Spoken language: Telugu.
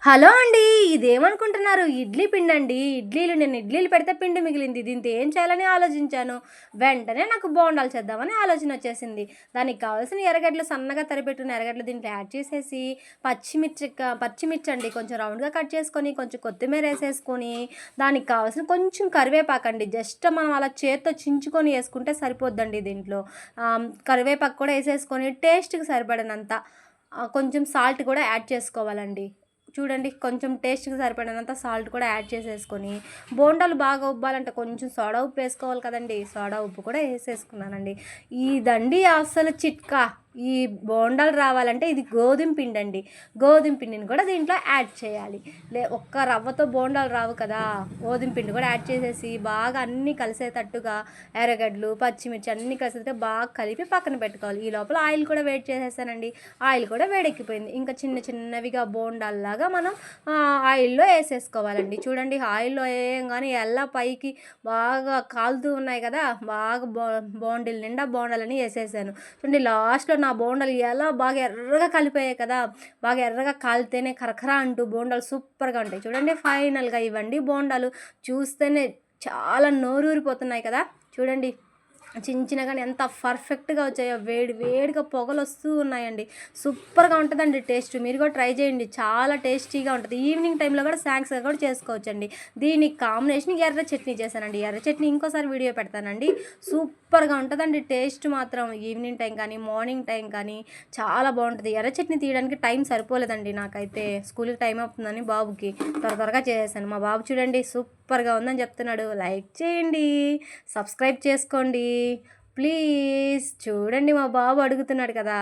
హలో అండి. ఇదేమనుకుంటున్నారు? ఇడ్లీ పిండండి. నేను ఇడ్లీలు పెడితే పిండి మిగిలింది. దీంతో ఏం చేయాలని ఆలోచించాను. వెంటనే నాకు బోండాలు చేద్దామని ఆలోచనొచ్చేసింది. దానికి కావాల్సిన ఎర్రగడ్డలు సన్నగా తరిపెట్టిన ఎర్రగడ్డలు దీంట్లో యాడ్ చేసేసి, పచ్చిమిర్చండి కొంచెం రౌండ్‌గా కట్ చేసుకొని, కొంచెం కొత్తిమీరేసేసుకొని, దానికి కావాల్సిన కొంచెం కరివేపాకండి. జస్ట్ మనం అలా చేత్తో చించుకొని యేసుకుంటే సరిపోద్దండి దీంట్లో. కరివేపాకు కూడా యేసేసుకొని టేస్ట్‌కి సరిపడినంత కొంచెం సాల్ట్ కూడా యాడ్ చేసుకోవాలండి. చూడండి కొంచెం టేస్ట్‌కి సరిపడినంత సాల్ట్ కూడా యాడ్ చేసేసుకొని, బోండాలు బాగా ఉబ్బాలంటే కొంచెం సోడా ఉప్పు వేసుకోవాలి కదండీ! సోడా ఉప్పు కూడా ఏసేసుకున్నానండి. ఇదండి అసలు చిట్కా. ఈ బోండాలు రావాలంటే ఇది గోధుమ పిండండి. గోధుమ పిండిని కూడా దీంట్లో యాడ్ చేయాలి. ఒక్క రవ్వతో బోండాలు రావు కదా! గోధుమ పిండి కూడా యాడ్ చేసేసి బాగా అన్నీ కలిసేటట్టుగా ఎర్రగడ్డలు, పచ్చిమిర్చి అన్నీ కలిసేటట్టు బాగా కలిపి పక్కన పెట్టుకోవాలి. ఈ లోపల ఆయిల్ కూడా వేడి చేసేసానండి. ఆయిల్ కూడా వేడెక్కిపోయింది. ఇంకా చిన్న చిన్నవిగా బోండాల్లాగా మనం ఆయిల్‌లో ఏసేసుకోవాలండి. చూడండి ఆయిల్‌లో ఏయంగానే ఎలా పైకి బాగా కాలుతూ ఉన్నాయి కదా! బాగా బాండిల్ నిండా బోండాలని ఏసేసాను. చూడండి లాస్ట్‌లో నా బోండాలు ఎలా బాగా ఎర్రగా కాలిపోయాయి కదా! బాగా ఎర్రగా కాలితేనే కరకర అంటూ బోండాలు సూపర్‌గా ఉంటాయి. చూడండి ఫైనల్‌గా ఇవ్వండి బోండాలు. చూస్తేనే చాలా నోరూరిపోతున్నాయి కదా! చూడండి చించినా కానీ ఎంత పర్ఫెక్ట్‌గా వచ్చాయో వేడి వేడిగా పొగలొస్తూ ఉన్నాయండి. సూపర్‌గా ఉంటదండి టేస్ట్. మీరు కూడా ట్రై చేయండి. చాలా టేస్టీగా ఉంటది. ఈవినింగ్ టైంలో కూడా స్నాక్స్‌గా కూడా చేసుకోవచ్చండి. దీనికి కాంబినేషన్ ఎర్ర చట్నీ చేశానండి. ఎర్ర చట్నీ ఇంకోసారి వీడియో పెడతానండి. సూపర్‌గా ఉంటదండి టేస్ట్ మాత్రం. ఈవినింగ్ టైం కానీ, మార్నింగ్ టైం కానీ చాలా బావుంటది. ఎర్ర చట్నీ తీయడానికి టైం సరిపోలేదండి నాకైతే. స్కూల్‌కి టైం అవుతుందని బాబుకి త్వరగా చేసేసాను. మా బాబు చూడండి సూపర్‌గా ఉందని చెప్తున్నాడు. లైక్ చేయండి. సబ్స్క్రైబ్ చేసుకోండి. ప్లీజ్ చూడండి మా బాబు అడుగుతున్నాడు కదా!